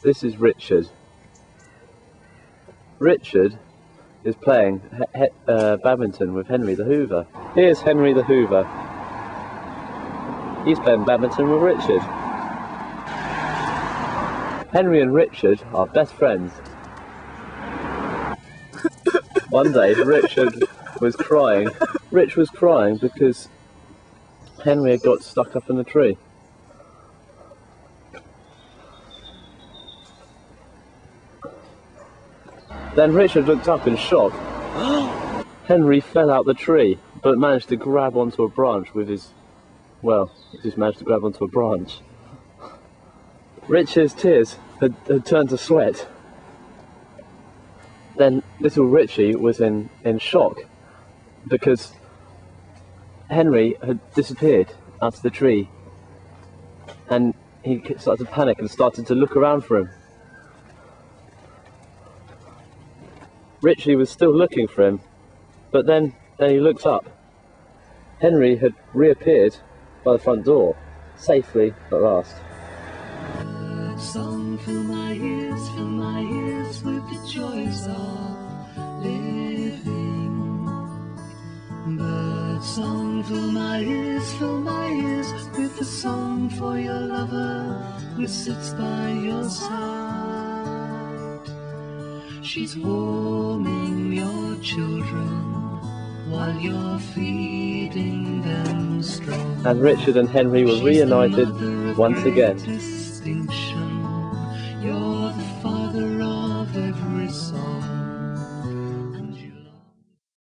This is Richard. Richard is playing badminton with Henry the Hoover. Here's Henry the Hoover. He's playing badminton with Richard. Henry and Richard are best friends. One day, Richard was crying. Rich was crying because Henry had got stuck up in the tree. Then Richard looked up in shock. Henry fell out the tree, but managed to grab onto a branch with his... well, he just managed to grab onto a branch. Richard's tears had turned to sweat. Then little Richie was in shock because Henry had disappeared out of the tree, and he started to panic and started to look around for him. Richie was still looking for him, but then he looked up. Henry had reappeared by the front door, safely at last. Song, fill my ears with the joys of living. Bird song, fill my ears with the song for your lover who sits by your side. She's warming your children while you're feeding them strong. And Richard and Henry were reunited once again.